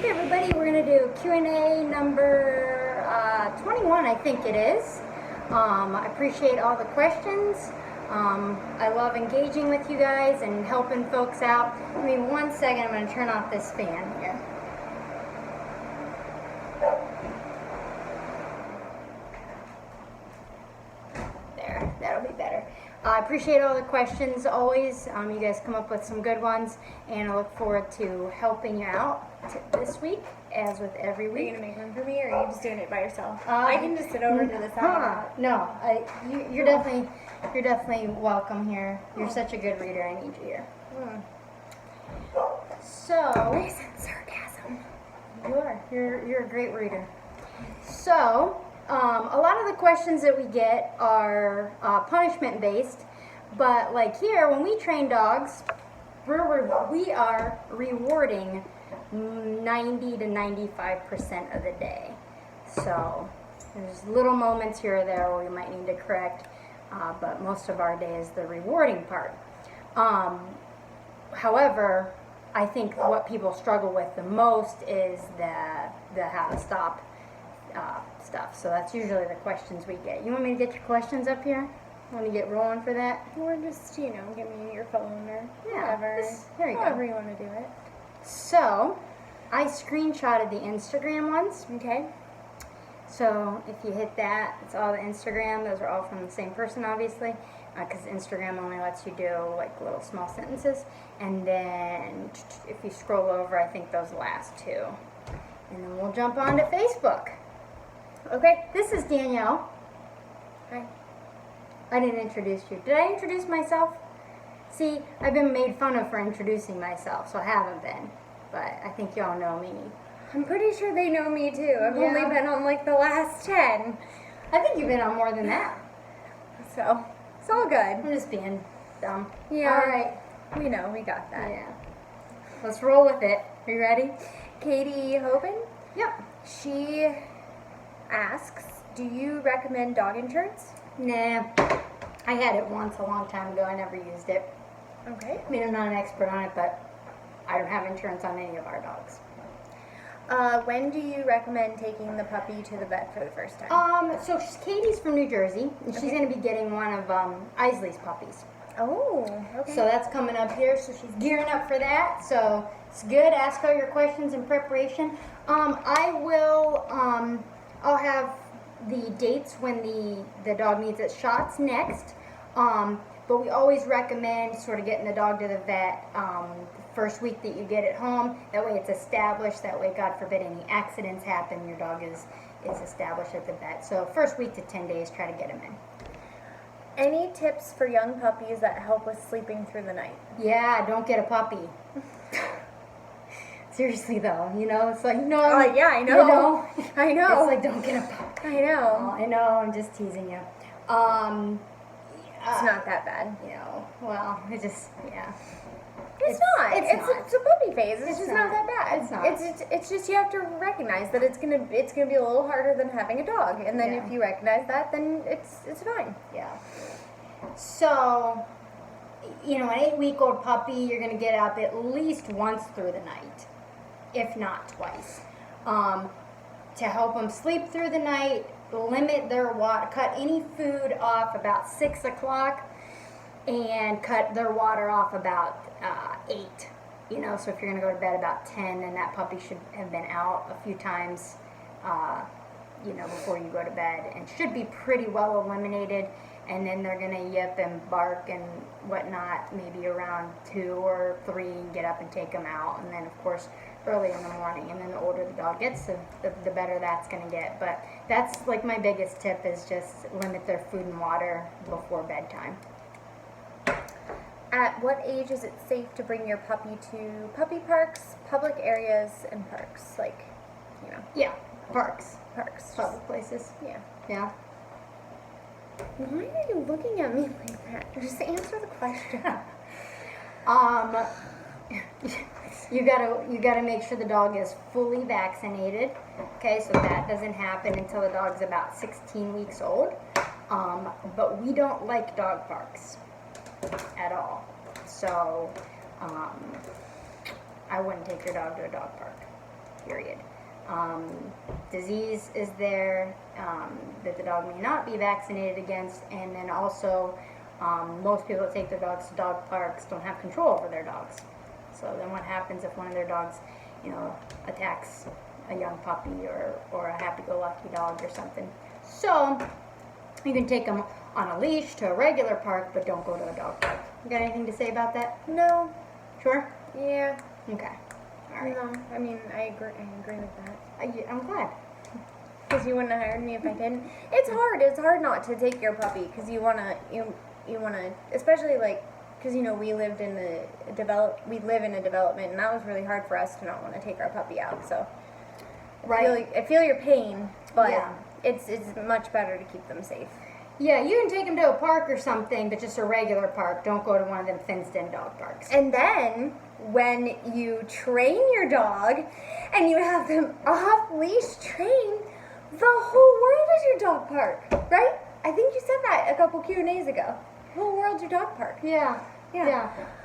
Hey everybody, we're going to do Q&A number 21, I think it is. I appreciate all the questions. I love engaging with you guys and helping folks out. Give me 1 second, I'm going to turn off this fan here. There, that'll be better. I appreciate all the questions always. You guys come up with some good ones, and I look forward to helping you out this week, as with every Are you week. gonna make room for me, or are you just doing it by yourself? I can just sit over to the side. No, you're definitely welcome here. You're such a good reader. I need you here. So, I sense sarcasm. you're a great reader. So, a lot of the questions that we get are punishment based, but like here, when we train dogs, we are rewarding 90 to 95% of the day. So there's little moments here or there where we might need to correct, but most of our day is the rewarding part. However, I think what people struggle with the most is the how to stop stuff. So that's usually the questions we get. You want me to get your questions up here? Want to get rolling for that? Or just, give me your phone or Yeah, whatever. there you go. However you want to do it. So, I screenshotted the Instagram ones. Okay. So, if you hit that, it's all the Instagram. Those are all from the same person, obviously, because Instagram only lets you do like little small sentences. And then, if you scroll over, I think those last two. And then we'll jump on to Facebook. Okay, this is Danielle. Hi. I didn't introduce you. Did I introduce myself? See, I've been made fun of for introducing myself, so I haven't been. But I think y'all know me. I'm pretty sure they know me too. I've Yeah. only been on like the last 10. I think you've been on more than that. So, it's all good. I'm just being dumb. Yeah. All right. We know, we got that. Yeah. Let's roll with it. Are you ready? Katie Hoban, Yep. she asks, do you recommend dog insurance? Nah. I had it once a long time ago. I never used it. Okay. I mean, I'm not an expert on it, but I don't have insurance on any of our dogs. When do you recommend taking the puppy to the vet for the first time? So Katie's from New Jersey, and she's Okay. going to be getting one of Isley's puppies. Oh, okay. So that's coming up here, so she's gearing up for that. So it's good. Ask all your questions in preparation. I'll have the dates when the dog needs its shots next. But we always recommend sort of getting the dog to the vet the first week that you get it home. That way it's established. That way, God forbid, any accidents happen, your dog is established at the vet. So first week to 10 days, try to get him in. Any tips for young puppies that help with sleeping through the night? Yeah, don't get a puppy. Seriously though, it's like, no. Yeah, I know. I know. It's like, don't get a puppy. I know. Oh, I know, I'm just teasing you. It's not that bad. Well, it just, yeah. It's not. It's a puppy phase. It's just not that bad. It's not. It's just you have to recognize that it's gonna be a little harder than having a dog, and then Yeah. if you recognize that, then it's fine. Yeah. So, an 8-week-old puppy, you're going to get up at least once through the night, if not twice. To help them sleep through the night, limit their water, cut any food off about 6 o'clock, and cut their water off about 8. So if you're going to go to bed about 10, then that puppy should have been out a few times, before you go to bed, and should be pretty well eliminated. And then they're going to yip and bark and whatnot maybe around 2 or 3 and get up and take them out. And then, of course, early in the morning. And then the older the dog gets, the better that's going to get. But that's like my biggest tip is just limit their food and water before bedtime. At what age is it safe to bring your puppy to puppy parks, public areas, and parks? Yeah, parks. Parks. Public places. Yeah. Yeah. Why are you looking at me like that? Just answer the question. You gotta make sure the dog is fully vaccinated. Okay, so that doesn't happen until the dog's about 16 weeks old. But we don't like dog parks at all. So I wouldn't take your dog to a dog park. period. Disease is there that the dog may not be vaccinated against, and then also most people that take their dogs to dog parks don't have control over their dogs. So then what happens if one of their dogs, attacks a young puppy or a happy-go-lucky dog or something? So you can take them on a leash to a regular park, but don't go to a dog park. You got anything to say about that? No. Sure? Yeah. Okay. All right. No. I mean, I agree with that. I'm glad. Because you wouldn't have hired me if I didn't. It's hard. It's hard not to take your puppy because you wanna, especially like, because we live in a development, and that was really hard for us to not want to take our puppy out. So, Right. I feel your pain, but Yeah. it's much better to keep them safe. Yeah, you can take them to a park or something, but just a regular park. Don't go to one of them fenced-in dog parks. And then when you train your dog and you have them off leash trained, the whole world is your dog park, right? I think you said that a couple Q&As ago. The whole world's your dog park. Yeah.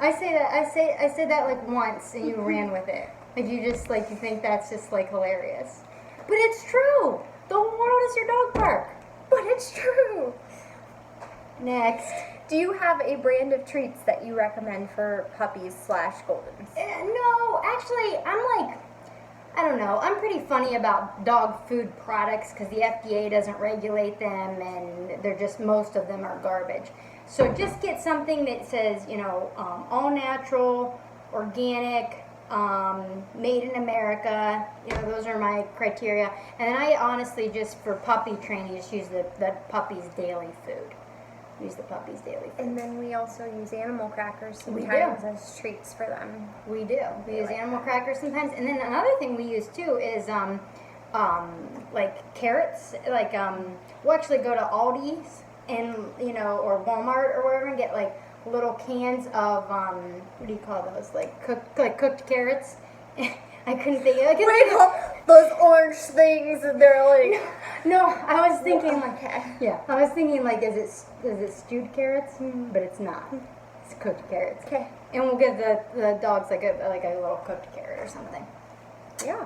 I say that. I said that like once, and you ran with it. Like you just you think that's just like hilarious, but it's true. The whole world is your dog park. But it's true. Next. Do you have a brand of treats that you recommend for puppies / Goldens? No, actually, I don't know. I'm pretty funny about dog food products because the FDA doesn't regulate them, and most of them are garbage. So just get something that says, all natural, organic, made in America. Those are my criteria. And then I honestly just, for puppy training, just use the puppy's daily food. Use the puppy's daily food. And then we also use animal crackers We sometimes do. as treats for them. We do. We use animal crackers sometimes. And then another thing we use too is like carrots. We'll actually go to Aldi's and or Walmart or wherever and get like little cans of what do you call those? Like cooked carrots. I couldn't think of it. Those orange things, and they're like... No, I was thinking Okay. I was thinking is it stewed carrots? But it's not. It's cooked carrots. Okay. And we'll give the dogs like a little cooked carrot or something. Yeah.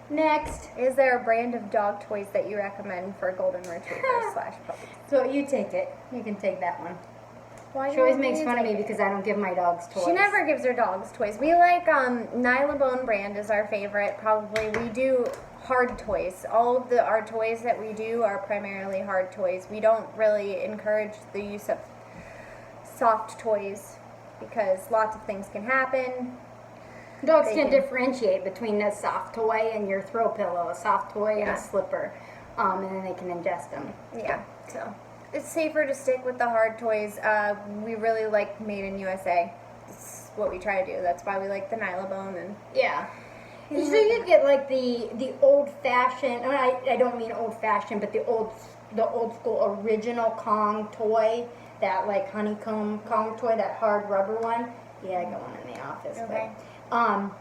Next. Is there a brand of dog toys that you recommend for golden retrievers / puppies? So you take it. You can take that one. Why She always do you makes fun of me take it? because I don't give my dogs toys. She never gives her dogs toys. We like Nylabone brand is our favorite. Probably we do hard toys. All of our toys that we do are primarily hard toys. We don't really encourage the use of soft toys because lots of things can happen. Dogs They can can- differentiate between a soft toy and your throw pillow, a soft toy and Yeah. a slipper, and then they can ingest them. Yeah, so it's safer to stick with the hard toys. We really like Made in USA. It's what we try to do. That's why we like the Nylabone and Yeah. So you get like the old fashioned. I don't mean old fashioned, but the old school original Kong toy, that like honeycomb Kong toy, that hard rubber one. Yeah, I got one in the office. Okay. But,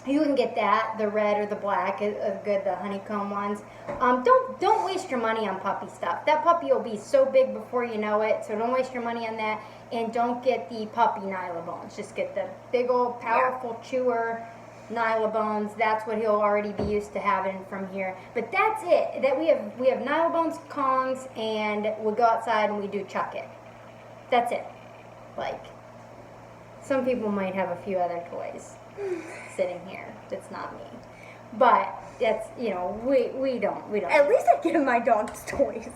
you can get that, the red or the black, good, the honeycomb ones. Don't waste your money on puppy stuff. That puppy will be so big before you know it, so don't waste your money on that. And don't get the puppy Nylabones. Just get the big old powerful chewer Nylabones. That's what he'll already be used to having from here. But that's it. That we have Nylabones, Kongs, and we go outside and we do chuck it. That's it. Like, some people might have a few other toys sitting here. That's not me. But that's, we don't. at least I give my dogs toys.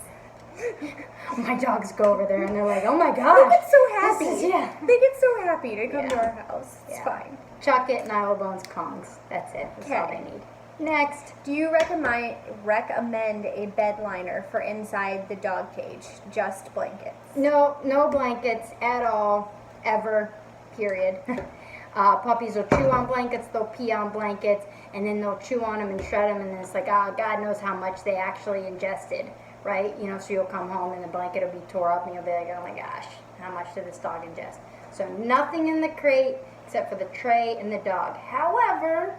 My dogs go over there and they're like, oh my They gosh. get so happy. Yeah. They get so happy to come to Yeah. our house. It's Yeah. fine. Chuck it, Nylabones, Kongs. That's it. That's all Okay. they need. Next. Do you recommend a bed liner for inside the dog cage? Just blankets. No blankets at all, ever, period. Puppies will chew on blankets, they'll pee on blankets, and then they'll chew on them and shred them, and then it's like, God knows how much they actually ingested, right? So you'll come home and the blanket will be tore up, and you'll be like, oh my gosh, how much did this dog ingest? So nothing in the crate except for the tray and the dog. However,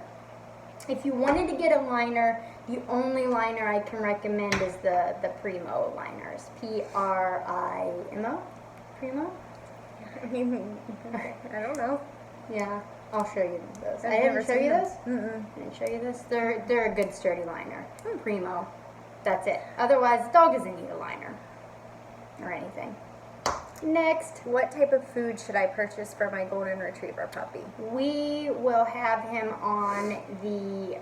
if you wanted to get a liner, the only liner I can recommend is the Primo liners. Primo? Primo? I don't know. Yeah. I'll show you those. I've I never didn't show seen you them. those? Mm-mm. I didn't show you this. They're a good sturdy liner. Primo. That's it. Otherwise, the dog doesn't need a liner or anything. Next, What type of food should I purchase for my golden retriever puppy? we will have him on the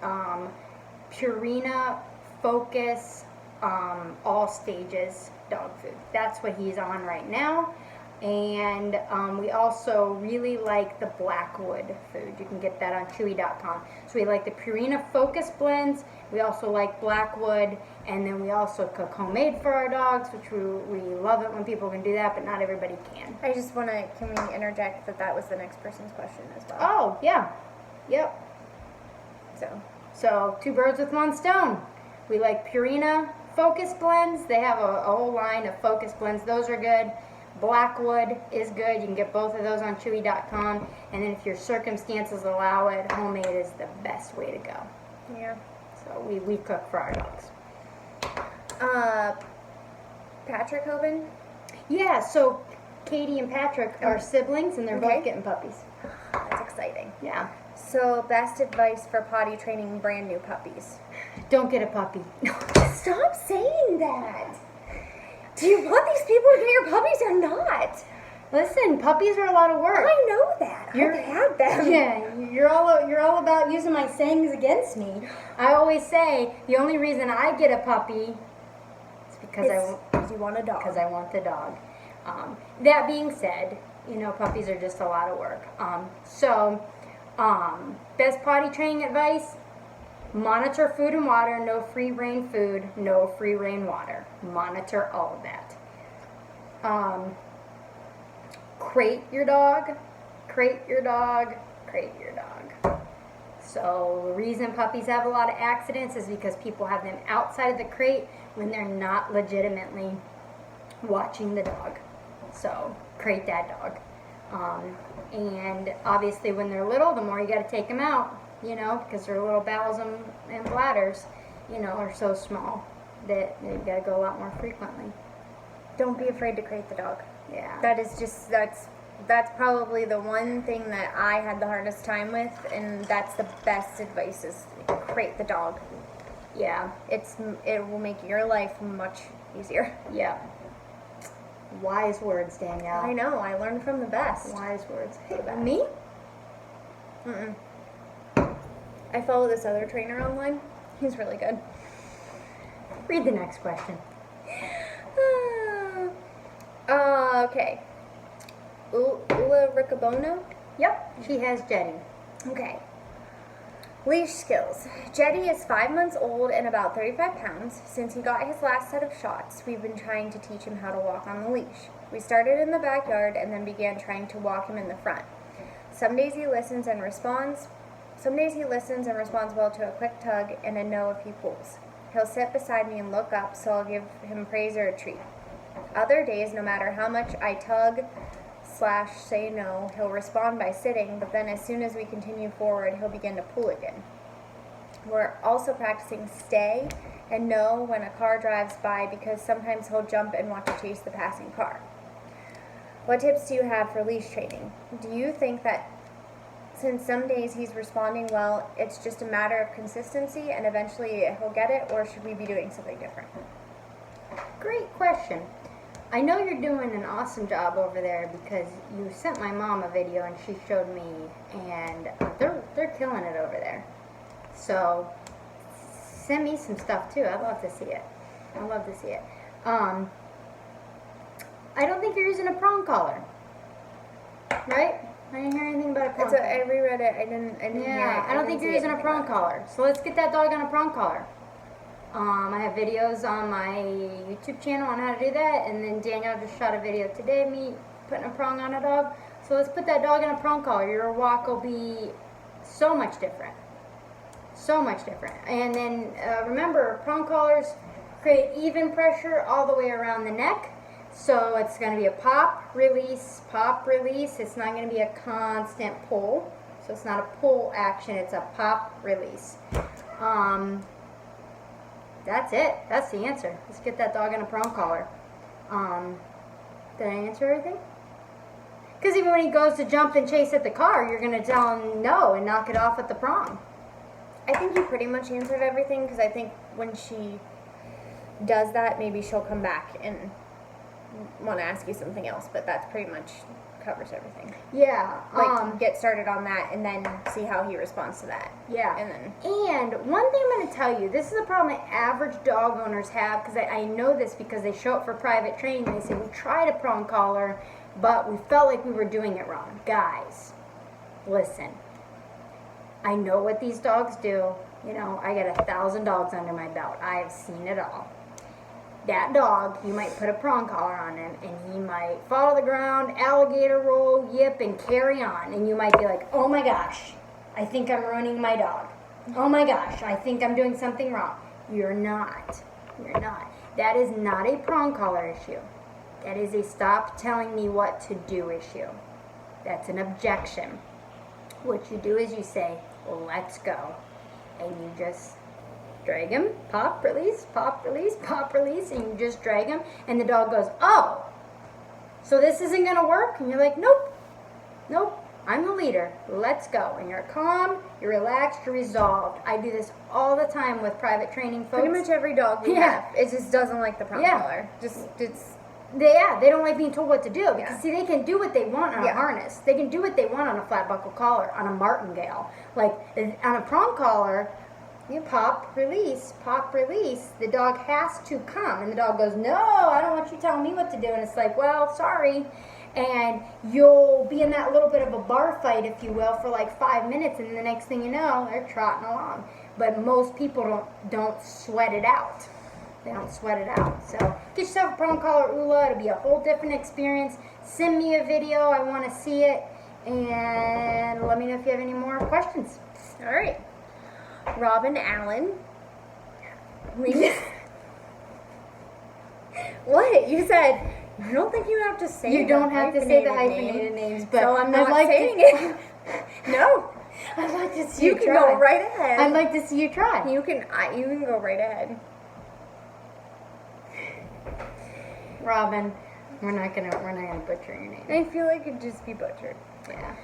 Purina Focus all stages dog food. That's what he's on right now. And we also really like the Blackwood food. You can get that on Chewy.com. So we like the Purina Focus blends. We also like Blackwood. And then we also cook homemade for our dogs, which we love it when people can do that, but not everybody can. I just want to, can we interject that was the next person's question as well? Oh, yeah. Yep. So, 2 birds with 1 stone. We like Purina Focus blends. They have a whole line of Focus blends. Those are good. Blackwood is good. You can get both of those on Chewy.com. And then if your circumstances allow it, homemade is the best way to go. yeah. So we cook for our dogs. Patrick Hoban? Yeah, so Katie and Patrick are siblings and they're Okay. both getting puppies. That's exciting. Yeah. So, best advice for potty training brand new puppies? Don't get a puppy. Stop saying that! Do you want these people to get your puppies or not? Listen, puppies are a lot of work. I know that. You're- I've had them. Yeah, you're all about using my sayings against me. I always say the only reason I get a puppy is because Because you want a dog. I want the dog. That being said, puppies are just a lot of work. Best potty training advice: monitor food and water. No free reign food. No free reign water. Monitor all of that. Crate your dog. Crate your dog. Crate your dog. So the reason puppies have a lot of accidents is because people have them outside of the crate when they're not legitimately watching the dog. So crate that dog. And obviously when they're little, the more you got to take them out, because their little bowels and bladders, are so small that you've got to go a lot more frequently. Don't be afraid to crate the dog. Yeah. That is just, that's probably the one thing that I had the hardest time with, and that's the best advice is crate the dog. Yeah. It will make your life much easier. Yeah. Wise words, Danielle. I know, I learned from the best. Wise words. Hey, best. me? Mm-mm. I follow this other trainer online. He's really good. Read the next question. Okay. Ula Riccobono? Yep, she has Jetty. Okay. Leash skills. Jetty is 5 months old and about 35 pounds. Since he got his last set of shots, we've been trying to teach him how to walk on the leash. We started in the backyard and then began trying to walk him in the front. Some days he listens and responds. Some days he listens and responds well to a quick tug and a no if he pulls. He'll sit beside me and look up, so I'll give him praise or a treat. Other days, no matter how much I tug / say no, he'll respond by sitting, but then as soon as we continue forward, he'll begin to pull again. We're also practicing stay and no when a car drives by, because sometimes he'll jump and want to chase the passing car. What tips do you have for leash training? Do you think that since some days he's responding well, it's just a matter of consistency and eventually he'll get it, or should we be doing something different? Great question. I know you're doing an awesome job over there because you sent my mom a video and she showed me, and they're killing it over there. So send me some stuff too. I'd love to see it. I'd love to see it. I don't think you're using a prong collar, right? I didn't hear anything about a prong collar. I reread it. I didn't hear it. Yeah, I don't think you're using a prong collar. So let's get that dog on a prong collar. I have videos on my YouTube channel on how to do that, and then Danielle just shot a video today of me putting a prong on a dog. So let's put that dog in a prong collar. Your walk will be so much different. So much different. And then remember, prong collars create even pressure all the way around the neck. So it's going to be a pop, release, pop, release. It's not going to be a constant pull. So it's not a pull action, it's a pop, release. That's it. That's the answer. Let's get that dog in a prong collar. Did I answer everything? Because even when he goes to jump and chase at the car, you're going to tell him no and knock it off at the prong. I think you pretty much answered everything, because I think when she does that, maybe she'll come back and want to ask you something else, but that's pretty much covers everything. Yeah. Like, get started on that and then see how he responds to that. Yeah. And then, And one thing I'm going to tell you, this is a problem that average dog owners have, because I know this because they show up for private training and they say, we tried a prong collar, but we felt like we were doing it wrong. Guys, listen. I know what these dogs do. You know, I got 1,000 dogs under my belt. I have seen it all. That dog, you might put a prong collar on him, and he might fall to the ground, alligator roll, yip, and carry on. And you might be like, oh my gosh, I think I'm ruining my dog. Oh my gosh, I think I'm doing something wrong. You're not. You're not. That is not a prong collar issue. That is a stop telling me what to do issue. That's an objection. What you do is you say, well, let's go. And you just drag him, pop, release, pop, release, pop, release, and you just drag him, and the dog goes, oh, so this isn't going to work? And you're like, nope, nope, I'm the leader, let's go. And you're calm, you're relaxed, you're resolved. I do this all the time with private training folks. pretty much every dog we Yeah. have, it just doesn't like the prong Yeah. collar. It's They don't like being told what to do, because Yeah. see, they can do what they want on a Yeah. harness. They can do what they want on a flat buckle collar, on a martingale. Like on a prong collar, you pop, release, the dog has to come. And the dog goes, no, I don't want you telling me what to do. And it's like, well, sorry. And you'll be in that little bit of a bar fight, if you will, for like 5 minutes. And the next thing you know, they're trotting along. But most people don't sweat it out. They don't sweat it out. So get yourself a prong collar ULA. It'll be a whole different experience. Send me a video. I want to see it. And let me know if you have any more questions. all right. Robin Allen. What? You said you don't think you have to say You don't have to say the hyphenated hyphenated name. names, but So I'm not I'd like saying to, it. No. I'd like to see You you can try. go right ahead. I'd like to see you try. You can go right ahead. Robin, we're not gonna butcher your name. I feel like it'd just be butchered. Yeah.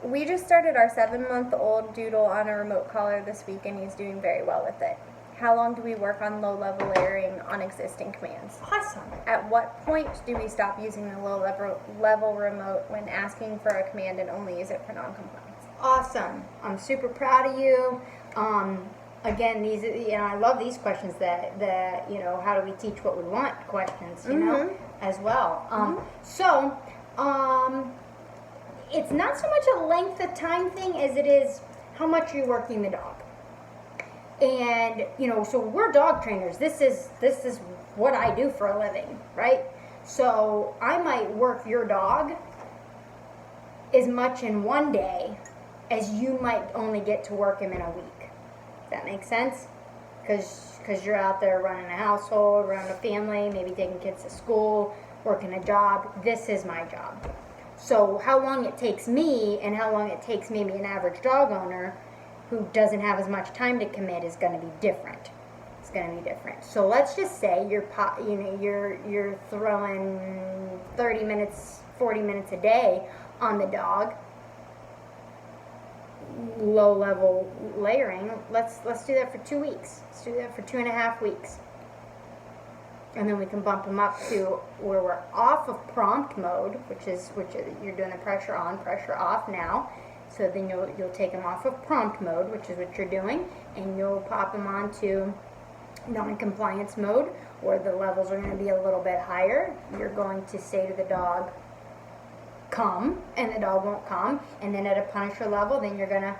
We just started our 7-month-old Doodle on a remote collar this week, and he's doing very well with it. How long do we work on low-level layering on existing commands? Awesome. At what point do we stop using the low-level remote when asking for a command and only use it for non-compliance? Awesome. I'm super proud of you. Again, these, I love these questions that how do we teach what we want questions, as well. So, it's not so much a length of time thing as it is how much you're working the dog. And, so we're dog trainers. This is what I do for a living, right? So I might work your dog as much in one day as you might only get to work him in a week. Does that make sense? Because you're out there running a household, running a family, maybe taking kids to school, working a job. This is my job. So how long it takes me and how long it takes maybe an average dog owner who doesn't have as much time to commit is going to be different. It's going to be different. So let's just say you're throwing 30 minutes, 40 minutes a day on the dog. Low level layering. Let's do that for 2 weeks. Let's do that for 2.5 weeks. And then we can bump them up to where we're off of prompt mode, which is you're doing the pressure on, pressure off now. So then you'll take them off of prompt mode, which is what you're doing, and you'll pop them onto non-compliance mode, where the levels are going to be a little bit higher. You're going to say to the dog, come, and the dog won't come. And then at a punisher level, then you're going to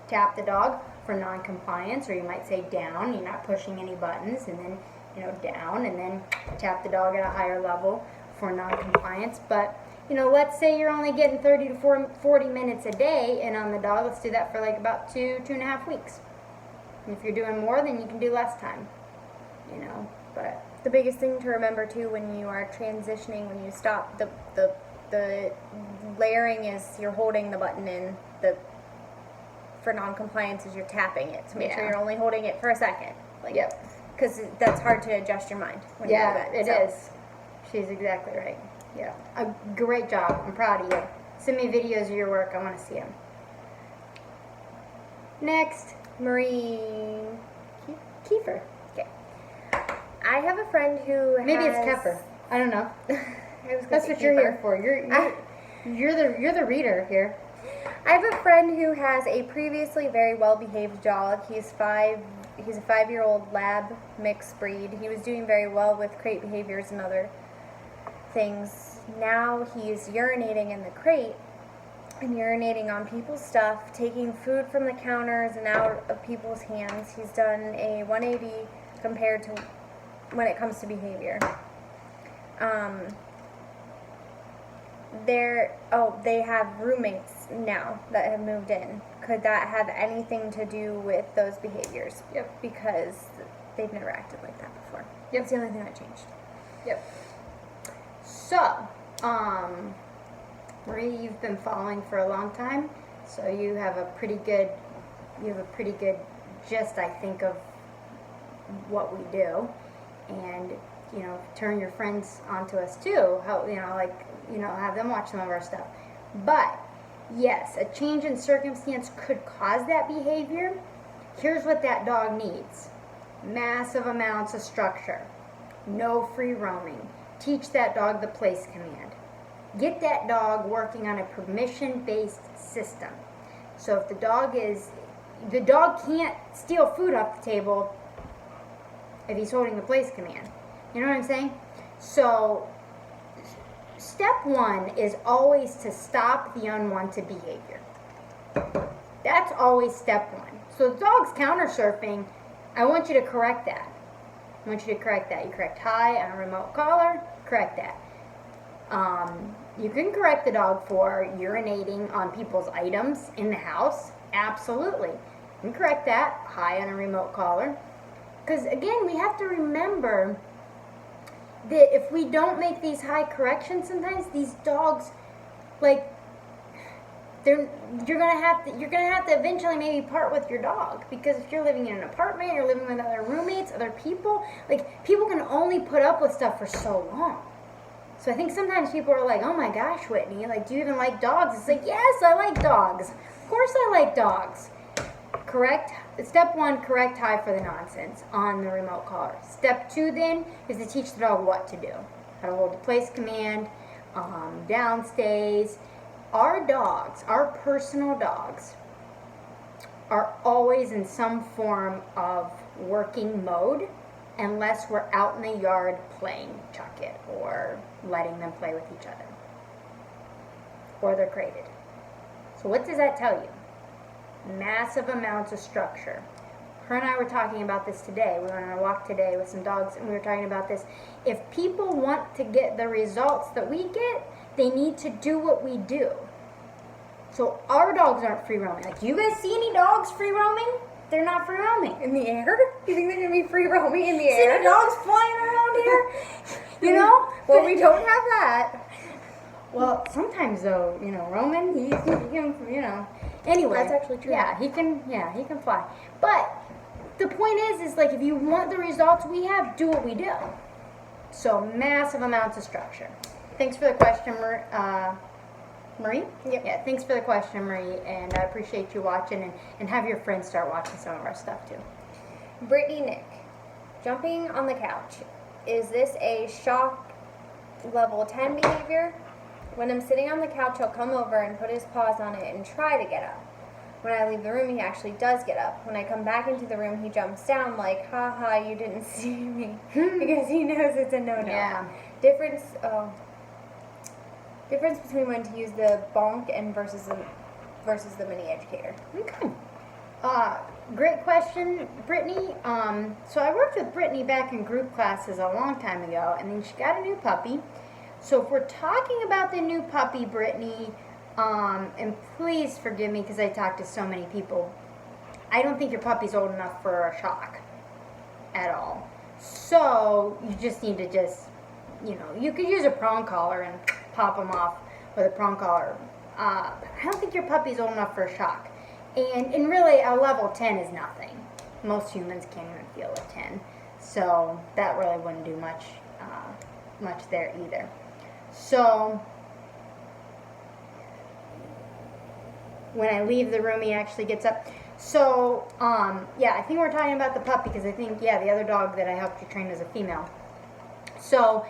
tap the dog for non-compliance, or you might say down. You're not pushing any buttons, and then down, and then tap the dog at a higher level for non-compliance. But let's say you're only getting 30 to 40 minutes a day, and on the dog, let's do that for like about 2.5 weeks. And if you're doing more, then you can do less time. But the biggest thing to remember too when you are transitioning, when you stop the layering, is you're holding the button in. For non-compliance is you're tapping it to make sure you're only holding it for a second. Yep. Because that's hard to adjust your mind when you do that. It is. She's exactly right. Yeah, a great job. I'm proud of you. Send me videos of your work. I want to see them. Next, Marie. Kiefer. Okay. I have a friend who Maybe has... it's Keffer. I don't know. I was gonna That's say what you're Kiefer. here for. You're the reader here. I have a friend who has a previously very well-behaved dog. He's a 5-year-old lab mixed breed. He was doing very well with crate behaviors and other things. Now he's urinating in the crate and urinating on people's stuff, taking food from the counters and out of people's hands. He's done a 180 compared to when it comes to behavior. They have roommates now that have moved in. Could that have anything to do with those behaviors? Yep. Because they've never acted like that before. Yep. That's the only thing that changed. Yep. So, Marie, you've been following for a long time, so you have a pretty good gist, I think, of what we do, and turn your friends onto us too. How have them watch some of our stuff. But yes, a change in circumstance could cause that behavior. Here's what that dog needs: massive amounts of structure, no free roaming. Teach that dog the place command. Get that dog working on a permission-based system. So if the dog can't steal food off the table if he's holding the place command. You know what I'm saying? So step 1 is always to stop the unwanted behavior. That's always step 1. So the dog's counter surfing, I want you to correct that. You correct high on a remote collar, correct that. You can correct the dog for urinating on people's items in the house. Absolutely. You can correct that high on a remote collar. Because again, we have to remember that if we don't make these high corrections, sometimes these dogs, you're gonna have to eventually maybe part with your dog, because if you're living in an apartment, you're living with other roommates, other people, people can only put up with stuff for so long. So I think sometimes people are like, oh my gosh, Whitney, do you even like dogs? It's like, yes, I like dogs. Of course I like dogs. Step 1, correct high for the nonsense on the remote collar. Step 2 then is to teach the dog what to do. How to hold the place command, downstays. Our dogs, our personal dogs, are always in some form of working mode unless we're out in the yard playing chuck it or letting them play with each other. Or they're crated. So what does that tell you? Massive amounts of structure. Her and I were talking about this today. We went on a walk today with some dogs and we were talking about this. If people want to get the results that we get, they need to do what we do. So our dogs aren't free roaming. Do you guys see any dogs free roaming? They're not free roaming. In the air? You think they're going to be free roaming in the See air? the dogs flying around here? Well, we don't have that. Well, sometimes though, Roman, he can, Anyway. That's actually true. Yeah, he can fly. But the point is if you want the results we have, do what we do. So massive amounts of structure. Thanks for the question, Marie? Yep. Yeah, thanks for the question, Marie, and I appreciate you watching, and have your friends start watching some of our stuff too. Brittany Nick, jumping on the couch. Is this a shock level 10 behavior? When I'm sitting on the couch, he'll come over and put his paws on it and try to get up. When I leave the room, he actually does get up. When I come back into the room, he jumps down like, ha ha, you didn't see me. Because he knows it's a no-no. Yeah. Difference between when to use the bonk and versus the mini educator. Okay. Great question, Brittany. So I worked with Brittany back in group classes a long time ago, and then she got a new puppy. So if we're talking about the new puppy, Brittany, and please forgive me because I talk to so many people, I don't think your puppy's old enough for a shock at all. So you just need to you could use a prong collar and pop them off with a prong collar. I don't think your puppy's old enough for a shock. And really, a level 10 is nothing. Most humans can't even feel a 10. So that really wouldn't do much there either. So when I leave the room, he actually gets up. So, yeah, I think we're talking about the puppy because I think, yeah, the other dog that I helped you train is a female. So,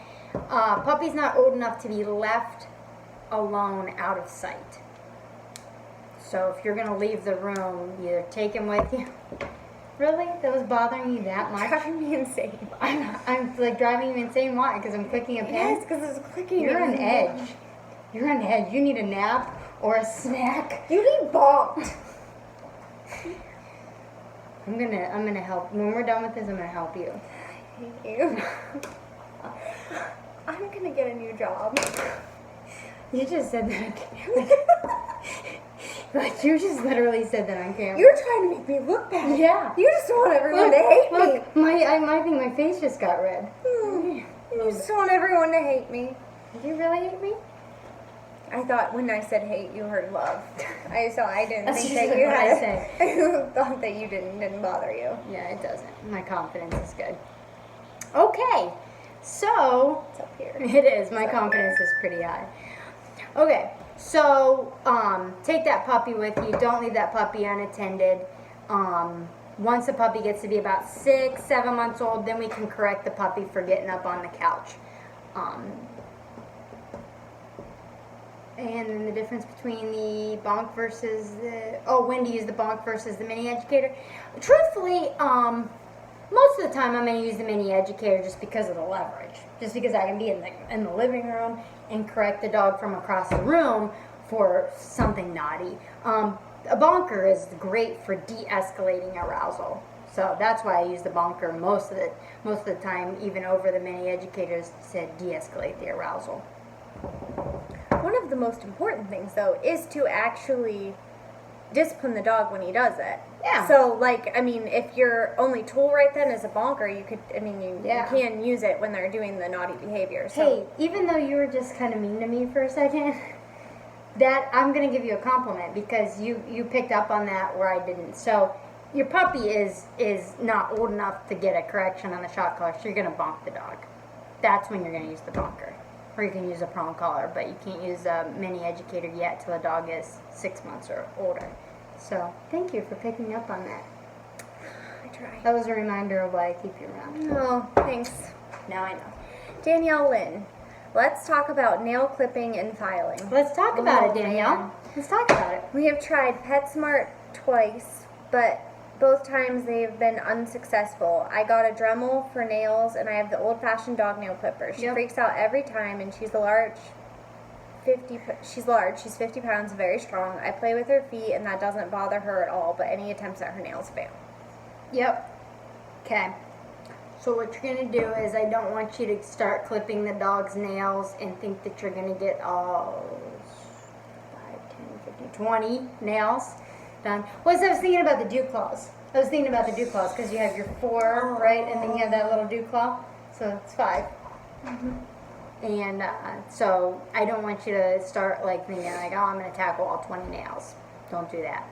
puppy's not old enough to be left alone out of sight. So if you're going to leave the room, either take him with you. Really? That was bothering you that much? Driving me insane. I'm like driving you insane. Why? Because I'm clicking a pen? Yes, because it's clicking. You're on edge. You're on edge. You need a nap or a snack. You need bonked. I'm gonna help. When we're done with this, I'm gonna help you. Thank you. I'm gonna get a new job. You just said that. But you just literally said that on camera. You're trying to make me look bad. Yeah. You just want everyone to hate me. Look, I think my face just got red. You just want everyone to hate me. Do you really hate me? I thought when I said hate, you heard love. I didn't That's think usually that you what had. I say. I thought that you didn't bother you. Yeah, it doesn't. My confidence is good. Okay, so It's up here. it is. My confidence is pretty high. Okay, so take that puppy with you. Don't leave that puppy unattended. Once the puppy gets to be about 6, 7 months old, then we can correct the puppy for getting up on the couch. And then the difference between the bonk versus the, when to use the bonk versus the mini educator. Truthfully, most of the time I'm going to use the mini educator just because of the leverage. Just because I can be in the living room and correct the dog from across the room for something naughty. A bonker is great for de-escalating arousal. So that's why I use the bonker most of the time, even over the mini educators, to de-escalate the arousal. One of the most important things, though, is to actually discipline the dog when he does it. Yeah. So, if your only tool right then is a bonker, you Yeah. can use it when they're doing the naughty behavior. So. Hey, even though you were just kind of mean to me for a second, that I'm going to give you a compliment because you picked up on that where I didn't. So your puppy is not old enough to get a correction on the shock collar, so you're going to bonk the dog. That's when you're going to use the bonker. Or you can use a prong collar, but you can't use a mini educator yet till the dog is 6 months or older. So thank you for picking up on that. I try. That was a reminder of why I keep you around. Oh, thanks. Now I know. Danielle Lynn, let's talk about nail clipping and filing. Let's talk about it, man. Danielle. Let's talk about it. We have tried PetSmart twice, but both times they've been unsuccessful. I got a Dremel for nails, and I have the old-fashioned dog nail clipper. She Yep. freaks freaks out every time, and she's large. She's 50 pounds, very strong. I play with her feet, and that doesn't bother her at all, but any attempts at her nails fail. Yep. Okay. So what you're going to do is I don't want you to start clipping the dog's nails and think that you're going to get all 5, 10, 15, 20 nails done. Well, so I was thinking about the dew claws. I was thinking about the dew claws because you have your 4, right? And then you have that little dew claw. So it's 5. And so I don't want you to start like thinking like, oh, I'm going to tackle all 20 nails. Don't do that.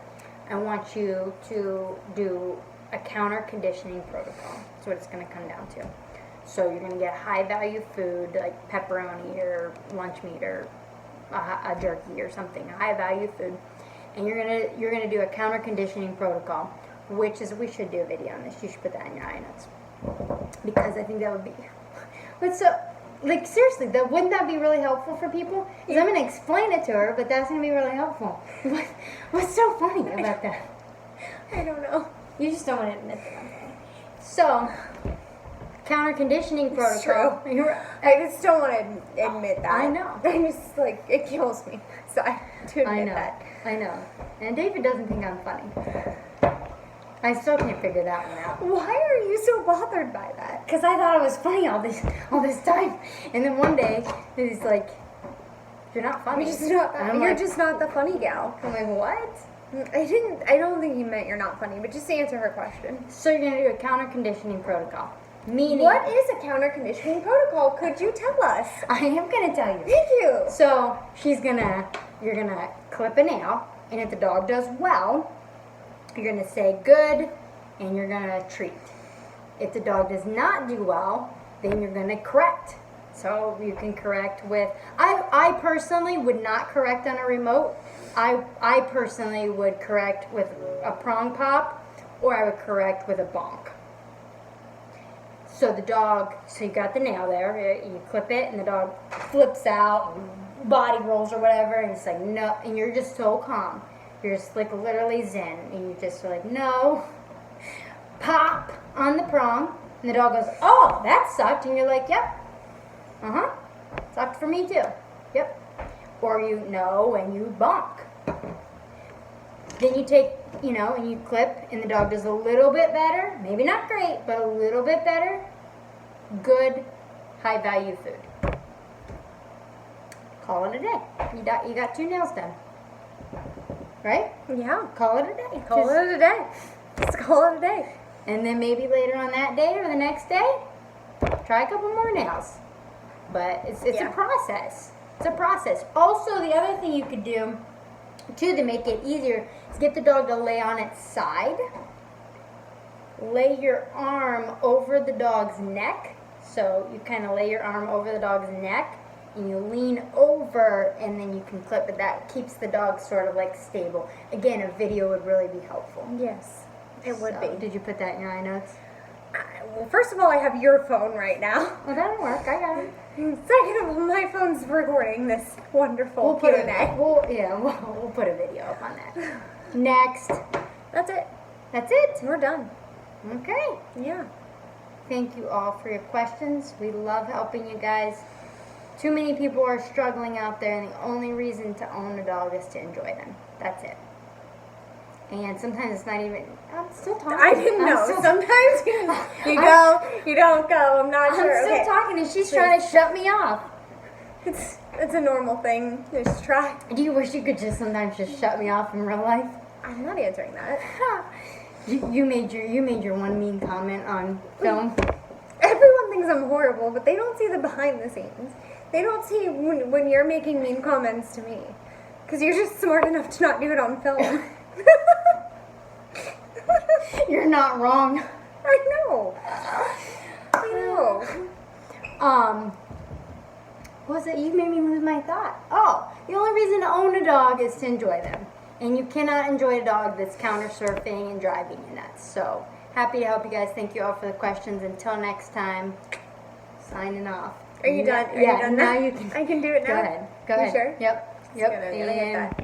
I want you to do a counter conditioning protocol. That's what it's going to come down to. So you're going to get high value food like pepperoni or lunch meat or a jerky or something, high value food, and you're gonna do a counter conditioning protocol, which is, we should do a video on this. You should put that in your notes because I think that would be. But so, like seriously, wouldn't that be really helpful for people? Because I'm gonna explain it to her, but that's gonna be really helpful. What's so funny about that? I don't know. You just don't want to admit that. So, counter conditioning protocol. True. I just don't want to admit that. I know. I'm just like, it kills me. So I do admit I know. that. I know. And David doesn't think I'm funny. I still can't figure that one out. Why are you so bothered by that? Because I thought I was funny all this time. And then one day, he's like, you're not funny. You're just not the funny gal. I'm like, what? I don't think you meant you're not funny, but just answer her question. So you're going to do a counter conditioning protocol. Meaning, What is a counter conditioning protocol? Could you tell us? I am going to tell you. Thank you. So you're gonna clip a nail, and if the dog does well, you're gonna say good, and you're gonna treat. If the dog does not do well, then you're gonna correct. So you can correct with, I personally would not correct on a remote. I personally would correct with a prong pop, or I would correct with a bonk. So the dog, so you got the nail there, you clip it and the dog flips out, body rolls or whatever, and it's like, no, and you're just so calm. You're just like literally zen, and you just are like, no, pop on the prong, and the dog goes, oh, that sucked, and you're like, yep, sucked for me too, yep. Or you know, and you bonk. Then you take, and you clip, and the dog does a little bit better, maybe not great, but a little bit better. Good, high value food. Call it a day. You got 2 nails done. Right? Yeah. Call it a day. Call it a day. Just call it a day. And then maybe later on that day or the next day, try a couple more nails. But it's a process. It's a process. Also, the other thing you could do, too, to make it easier, is get the dog to lay on its side. Lay your arm over the dog's neck. So you kind of lay your arm over the dog's neck, and you lean over, and then you can clip it. That keeps the dog sort of like stable. Again, a video would really be helpful. Yes, it would be. Did you put that in your eye notes? Well, first of all, I have your phone right now. Well, that'll work. I got it. Second of all, my phone's recording this wonderful We'll put Q&A. we'll put a video up on that. Next. That's it. That's it. We're done. Okay. Yeah. Thank you all for your questions. We love helping you guys. Too many people are struggling out there, and the only reason to own a dog is to enjoy them. That's it. And sometimes it's not even. I'm still talking. I didn't know. Sometimes you go, you don't go. I'm not sure. I'm still Okay. talking, and she's trying to shut me off. It's a normal thing. Just try. Do you wish you could just sometimes just shut me off in real life? I'm not answering that. You made your one mean comment on film. Everyone thinks I'm horrible, but they don't see the behind the scenes. They don't see when you're making mean comments to me, because you're just smart enough to not do it on film. You're not wrong. I know. I know. What was it? You made me lose my thought. Oh, the only reason to own a dog is to enjoy them. And you cannot enjoy a dog that's counter surfing and driving you nuts. So, happy to help you guys. Thank you all for the questions. Until next time, signing off. Are you done? Are yeah, you done now now? you can. I can do it now. Go ahead. Go You ahead. sure? Yep. Just gonna get And that.